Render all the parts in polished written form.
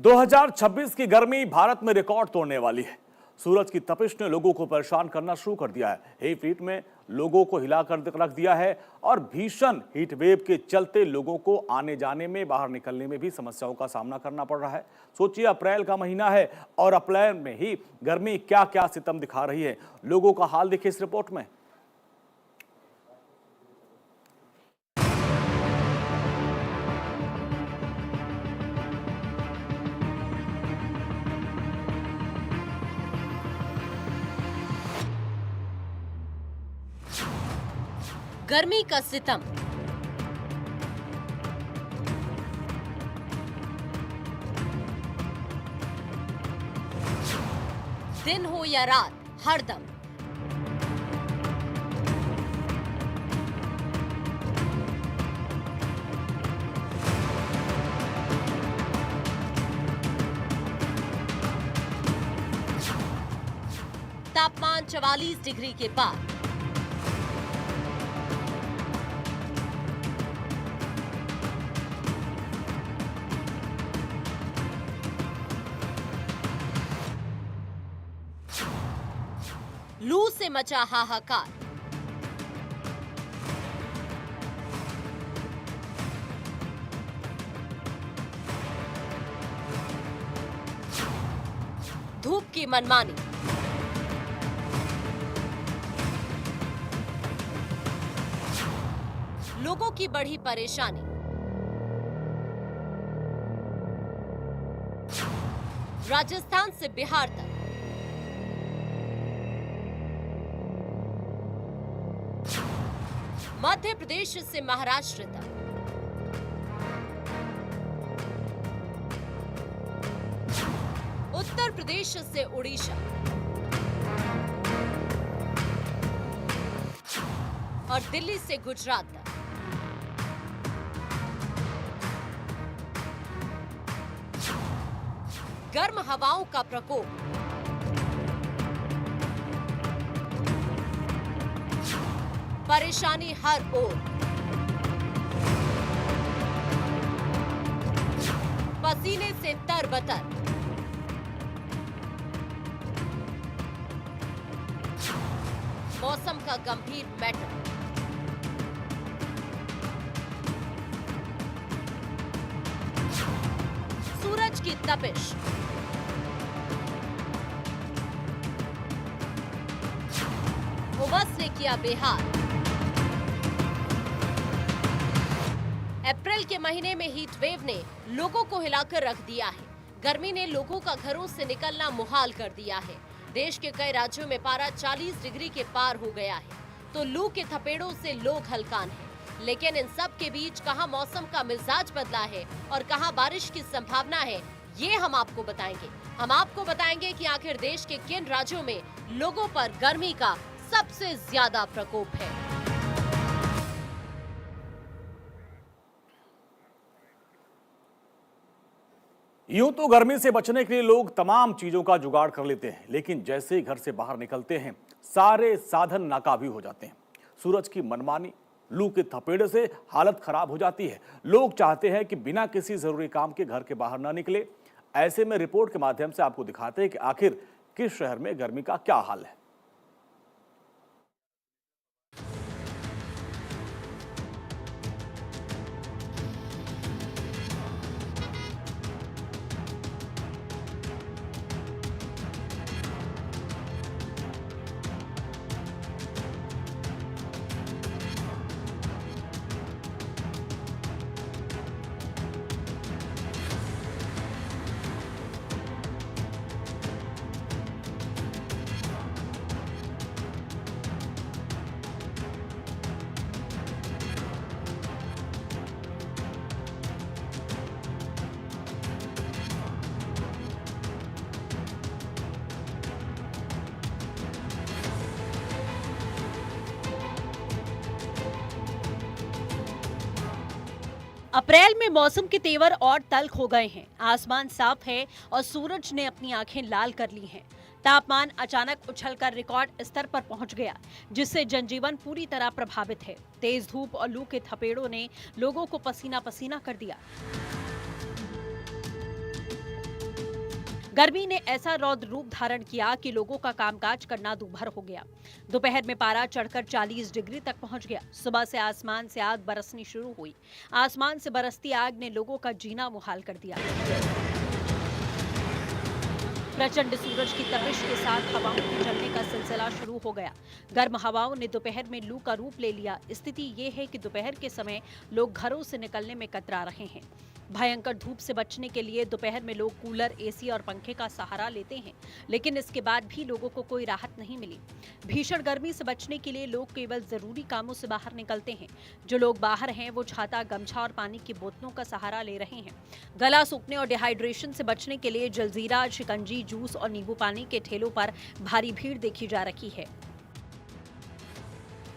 2026 की गर्मी भारत में रिकॉर्ड तोड़ने वाली है। सूरज की तपिश ने लोगों को परेशान करना शुरू कर दिया है। हीट हीट में लोगों को हिलाकर रख दिया है और भीषण हीट वेव के चलते लोगों को आने जाने में, बाहर निकलने में भी समस्याओं का सामना करना पड़ रहा है। सोचिए, अप्रैल का महीना है और अप्रैल में ही गर्मी क्या क्या सितम दिखा रही है। लोगों का हाल देखिए इस रिपोर्ट में। गर्मी का सितम। दिन हो या रात, हरदम तापमान 44 डिग्री के पार। लू से मचा हाहाकार। धूप की मनमानी। लोगों की बढ़ी परेशानी। राजस्थान से बिहार तक मध्य प्रदेश से महाराष्ट्र तक उत्तर प्रदेश से उड़ीसा और दिल्ली से गुजरात तक गर्म हवाओं का प्रकोप। परेशानी हर ओर। पसीने से तरबतर। मौसम का गंभीर मैटर। सूरज की तपिश। उमस ने किया बेहाल। अप्रैल के महीने में हीट वेव ने लोगों को हिलाकर रख दिया है। गर्मी ने लोगों का घरों से निकलना मुहाल कर दिया है। देश के कई राज्यों में पारा 40 डिग्री के पार हो गया है, तो लू के थपेड़ों से लोग हलकान हैं। लेकिन इन सब के बीच कहां मौसम का मिजाज बदला है और कहां बारिश की संभावना है, ये हम आपको बताएंगे। हम आपको बताएंगे कि आखिर देश के किन राज्यों में लोगों पर गर्मी का सबसे ज्यादा प्रकोप है। यूं तो गर्मी से बचने के लिए लोग तमाम चीजों का जुगाड़ कर लेते हैं, लेकिन जैसे ही घर से बाहर निकलते हैं सारे साधन नाकाफी हो जाते हैं। सूरज की मनमानी, लू के थपेड़े से हालत खराब हो जाती है। लोग चाहते हैं कि बिना किसी जरूरी काम के घर के बाहर ना निकले। ऐसे में रिपोर्ट के माध्यम से आपको दिखाते हैं कि आखिर किस शहर में गर्मी का क्या हाल है। अप्रैल में मौसम के तेवर और तल्ख हो गए हैं। आसमान साफ है और सूरज ने अपनी आंखें लाल कर ली हैं। तापमान अचानक उछलकर रिकॉर्ड स्तर पर पहुंच गया, जिससे जनजीवन पूरी तरह प्रभावित है। तेज धूप और लू के थपेड़ों ने लोगों को पसीना पसीना कर दिया। गर्मी ने ऐसा रौद्र रूप धारण किया कि लोगों का कामकाज करना दूभर हो गया। दोपहर में पारा चढ़कर 40 डिग्री तक पहुंच गया। सुबह से आसमान से आग बरसनी शुरू हुई। आसमान से बरसती आग ने लोगों का जीना मुहाल कर दिया। प्रचंड सूरज की तपिश के साथ हवाओं के चलने का सिलसिला शुरू हो गया। गर्म हवाओं ने दोपहर में लू का रूप ले लिया। स्थिति ये है कि दोपहर के समय लोग घरों से निकलने में कतरा रहे हैं। भयंकर धूप से बचने के लिए दोपहर में लोग कूलर, एसी और पंखे का सहारा लेते हैं, लेकिन इसके बाद भी लोगों को कोई राहत नहीं मिली। भीषण गर्मी से बचने के लिए लोग केवल जरूरी कामों से बाहर निकलते हैं। जो लोग बाहर हैं वो छाता, गमछा और पानी की बोतलों का सहारा ले रहे हैं। गला सूखने और डिहाइड्रेशन से बचने के लिए जलजीरा, शिकंजी, जूस और नींबू पानी के ठेलों पर भारी भीड़ देखी जा रही है।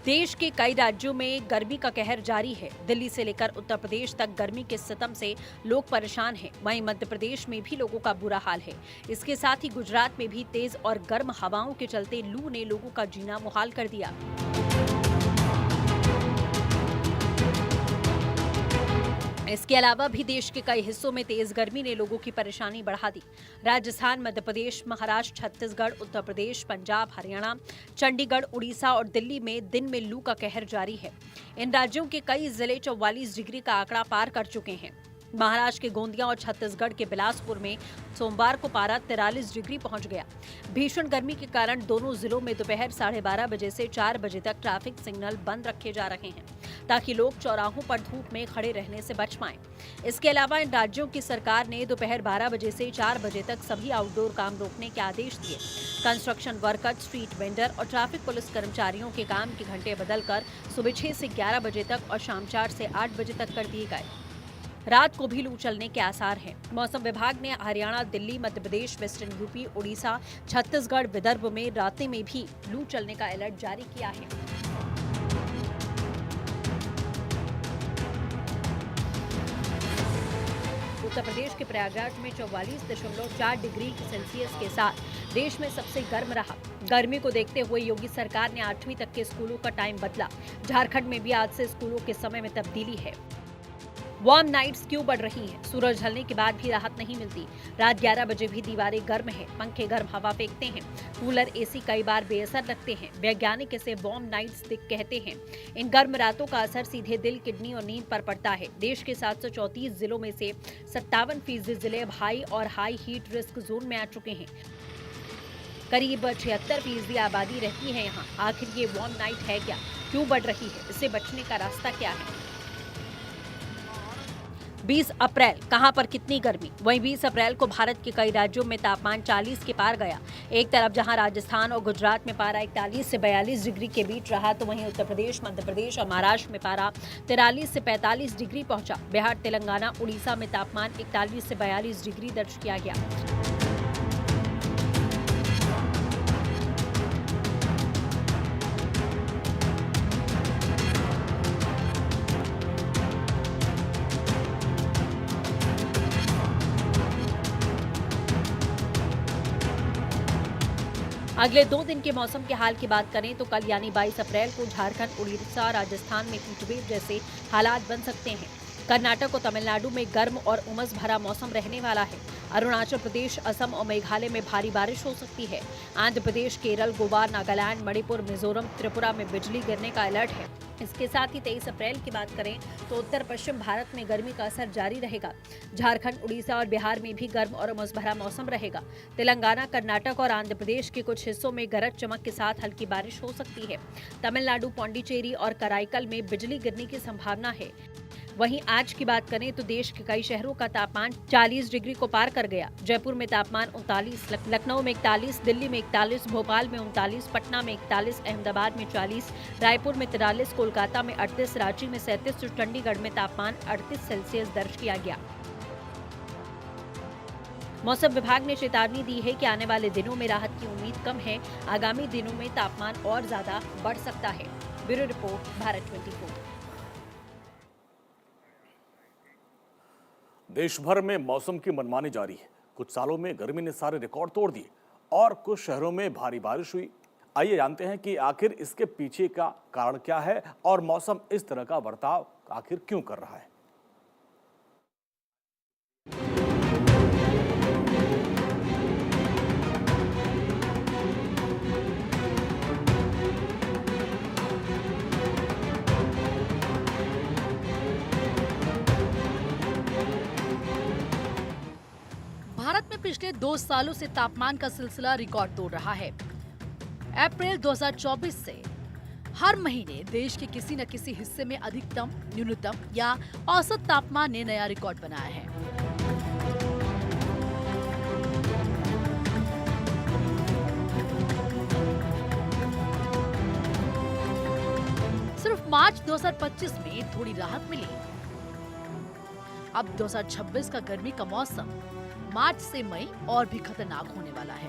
देश के कई राज्यों में गर्मी का कहर जारी है। दिल्ली से लेकर उत्तर प्रदेश तक गर्मी के सितम से लोग परेशान हैं। वहीं मध्य प्रदेश में भी लोगों का बुरा हाल है। इसके साथ ही गुजरात में भी तेज और गर्म हवाओं के चलते लू ने लोगों का जीना मुहाल कर दिया। इसके अलावा भी देश के कई हिस्सों में तेज गर्मी ने लोगों की परेशानी बढ़ा दी। राजस्थान, मध्य प्रदेश, महाराष्ट्र, छत्तीसगढ़, उत्तर प्रदेश, पंजाब, हरियाणा, चंडीगढ़, उड़ीसा और दिल्ली में दिन में लू का कहर जारी है। इन राज्यों के कई जिले 44 डिग्री का आंकड़ा पार कर चुके हैं। महाराष्ट्र के गोंदिया और छत्तीसगढ़ के बिलासपुर में सोमवार को पारा 43 डिग्री पहुंच गया। भीषण गर्मी के कारण दोनों जिलों में दोपहर 12:30 बजे से 4 बजे तक ट्रैफिक सिग्नल बंद रखे जा रहे हैं, ताकि लोग चौराहों पर धूप में खड़े रहने से बच पाएं। इसके अलावा इन राज्यों की सरकार ने दोपहर 12 बजे से 4 बजे तक सभी आउटडोर काम रोकने के आदेश दिए। कंस्ट्रक्शन वर्कर, स्ट्रीट वेंडर और ट्रैफिक पुलिस कर्मचारियों के काम के घंटे बदलकर सुबह 6 से 11 बजे तक और शाम 4 से 8 बजे तक कर दिए गए। रात को भी लू चलने के आसार हैं। मौसम विभाग ने हरियाणा, दिल्ली, मध्य प्रदेश, वेस्टर्न यूपी, उड़ीसा, छत्तीसगढ़, विदर्भ में रातें में भी लू चलने का अलर्ट जारी किया है। उत्तर प्रदेश के प्रयागराज में 44.4 डिग्री सेल्सियस के साथ देश में सबसे गर्म रहा। गर्मी को देखते हुए योगी सरकार ने 8वीं तक के स्कूलों का टाइम बदला। झारखंड में भी आज से स्कूलों के समय में तब्दीली है। वार्म नाइट्स क्यों बढ़ रही हैं? सूरज ढलने के बाद भी राहत नहीं मिलती। रात 11 बजे भी दीवारें गर्म हैं, पंखे गर्म हवा फेंकते हैं, कूलर, एसी कई बार बेअसर लगते हैं। वैज्ञानिक इसे वार्म नाइट्स कहते हैं। इन गर्म रातों का असर सीधे दिल, किडनी और नींद पर पड़ता है। देश के 734 जिलों में से 57% जिले हाई और हाई हीट रिस्क जोन में आ चुके हैं। करीब 76% आबादी रहती है यहाँ। आखिर ये वार्म नाइट है क्या? क्यों बढ़ रही है? इससे बचने का रास्ता क्या है? 20 अप्रैल कहां पर कितनी गर्मी? वहीं 20 अप्रैल को भारत के कई राज्यों में तापमान 40 के पार गया। एक तरफ जहां राजस्थान और गुजरात में पारा 41 से 42 डिग्री के बीच रहा, तो वहीं उत्तर प्रदेश, मध्य प्रदेश और महाराष्ट्र में पारा 43 से 45 डिग्री पहुंचा। बिहार, तेलंगाना, उड़ीसा में तापमान 41 से 42 डिग्री दर्ज किया गया। अगले 2 दिन के मौसम के हाल की बात करें तो कल यानी 22 अप्रैल को झारखंड, उड़ीसा, राजस्थान में हीटवेव जैसे हालात बन सकते हैं। कर्नाटक और तमिलनाडु में गर्म और उमस भरा मौसम रहने वाला है। अरुणाचल प्रदेश, असम और मेघालय में भारी बारिश हो सकती है। आंध्र प्रदेश, केरल, गोवा, नागालैंड, मणिपुर, मिजोरम, त्रिपुरा में बिजली गिरने का अलर्ट है। इसके साथ ही 23 अप्रैल की बात करें तो उत्तर पश्चिम भारत में गर्मी का असर जारी रहेगा। झारखंड, उड़ीसा और बिहार में भी गर्म और उमस भरा मौसम रहेगा। तेलंगाना, कर्नाटक और आंध्र प्रदेश के कुछ हिस्सों में गरज चमक के साथ हल्की बारिश हो सकती है। तमिलनाडु, पौंडीचेरी और कराईकल में बिजली गिरने की संभावना है। वहीं आज की बात करें तो देश के कई शहरों का तापमान 40 डिग्री को पार कर गया। जयपुर में तापमान 39, लखनऊ में 41, दिल्ली में 41, भोपाल में 39, पटना में 41, अहमदाबाद में 40, रायपुर में 43, कोलकाता में 38, रांची में 37 और चंडीगढ़ में तापमान 38 सेल्सियस दर्ज किया गया। मौसम विभाग ने चेतावनी दी है कि आने वाले दिनों में राहत की उम्मीद कम है। आगामी दिनों में तापमान और ज्यादा बढ़ सकता है। Bureau report, Bharat 24। देश भर में मौसम की मनमानी जारी है। कुछ सालों में गर्मी ने सारे रिकॉर्ड तोड़ दिए और कुछ शहरों में भारी बारिश हुई। आइए जानते हैं कि आखिर इसके पीछे का कारण क्या है और मौसम इस तरह का बर्ताव आखिर क्यों कर रहा है। पिछले 2 सालों से तापमान का सिलसिला रिकॉर्ड तोड़ रहा है। अप्रैल 2024 से हर महीने देश के किसी न किसी हिस्से में अधिकतम, न्यूनतम या औसत तापमान ने नया रिकॉर्ड बनाया है। सिर्फ मार्च 2025 में थोड़ी राहत मिली। अब 2026 का गर्मी का मौसम मार्च से मई और भी खतरनाक होने वाला है।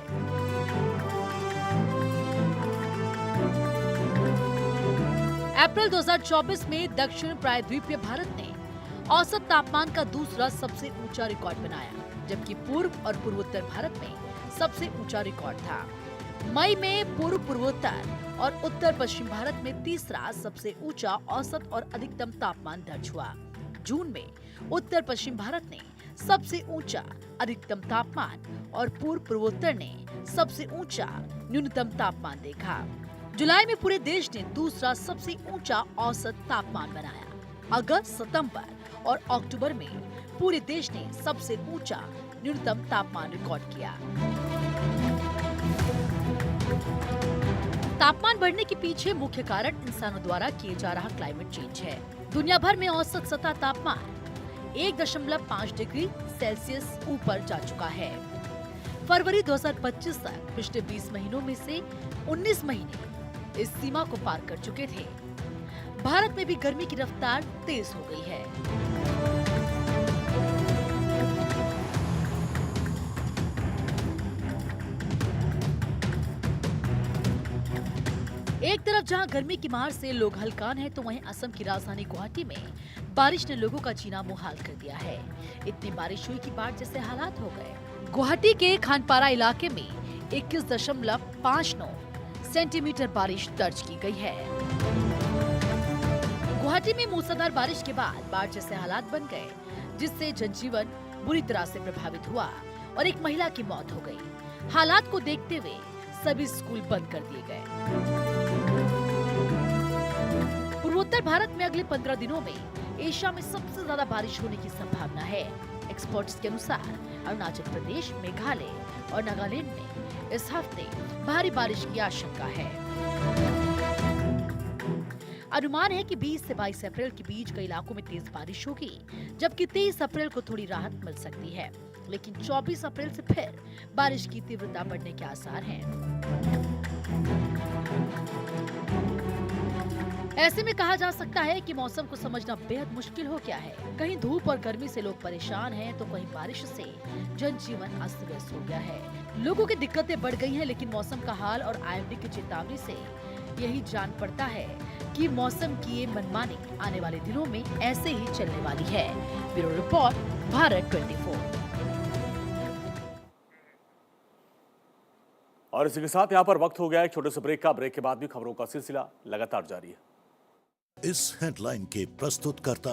अप्रैल 2024 में दक्षिण प्रायद्वीपीय भारत ने औसत तापमान का दूसरा सबसे ऊंचा रिकॉर्ड बनाया, जबकि पूर्व और पूर्वोत्तर भारत में सबसे ऊंचा रिकॉर्ड था। मई में पूर्व पूर्वोत्तर और उत्तर पश्चिम भारत में तीसरा सबसे ऊंचा औसत और अधिकतम तापमान दर्ज हुआ। जून में उत्तर पश्चिम भारत ने सबसे ऊंचा अधिकतम तापमान और पूर्व पूर्वोत्तर ने सबसे ऊंचा न्यूनतम तापमान देखा। जुलाई में पूरे देश ने दूसरा सबसे ऊंचा औसत तापमान बनाया। अगस्त, सितंबर और अक्टूबर में पूरे देश ने सबसे ऊंचा न्यूनतम तापमान रिकॉर्ड किया। तापमान बढ़ने के पीछे मुख्य कारण इंसानों द्वारा किए जा रहा क्लाइमेट चेंज है। दुनिया भर में औसत सतह तापमान 1.5 डिग्री सेल्सियस ऊपर जा चुका है। फरवरी 2025 तक पिछले 20 महीनों में से 19 महीने इस सीमा को पार कर चुके थे। भारत में भी गर्मी की रफ्तार तेज हो गई है। एक तरफ जहां गर्मी की मार से लोग हलकान हैं, तो वहीं असम की राजधानी गुवाहाटी में बारिश ने लोगों का जीना मुहाल कर दिया है। इतनी बारिश हुई कि बाढ़ जैसे हालात हो गए। गुवाहाटी के खानपारा इलाके में 21.59 सेंटीमीटर बारिश दर्ज की गई है। गुवाहाटी में मूसलाधार बारिश के बाद बाढ़ जैसे हालात बन गए, जिससे जनजीवन बुरी तरह से प्रभावित हुआ और एक महिला की मौत हो गई। हालात को देखते हुए सभी स्कूल बंद कर दिए गए। पूर्वोत्तर भारत में अगले 15 दिनों में एशिया में सबसे ज्यादा बारिश होने की संभावना है। एक्सपर्ट्स के अनुसार अरुणाचल प्रदेश, मेघालय और नागालैंड में इस हफ्ते भारी बारिश की आशंका है। अनुमान है कि 20 से 22 अप्रैल के बीच कई इलाकों में तेज बारिश होगी, जबकि 23 अप्रैल को थोड़ी राहत मिल सकती है, लेकिन 24 अप्रैल से फिर बारिश की तीव्रता बढ़ने के आसार हैं। ऐसे में कहा जा सकता है कि मौसम को समझना बेहद मुश्किल हो गया है। कहीं धूप और गर्मी से लोग परेशान हैं, तो कहीं बारिश से जनजीवन अस्त व्यस्त हो गया है। लोगों की दिक्कतें बढ़ गई हैं, लेकिन मौसम का हाल और IMD की चेतावनी से यही जान पड़ता है कि मौसम की ये मनमानी आने वाले दिनों में ऐसे ही चलने वाली है। Bureau report, Bharat 24। और इसी के साथ यहाँ पर वक्त हो गया एक छोटे से ब्रेक का। ब्रेक के बाद भी खबरों का सिलसिला लगातार जारी है। इस हेडलाइन के प्रस्तुतकर्ता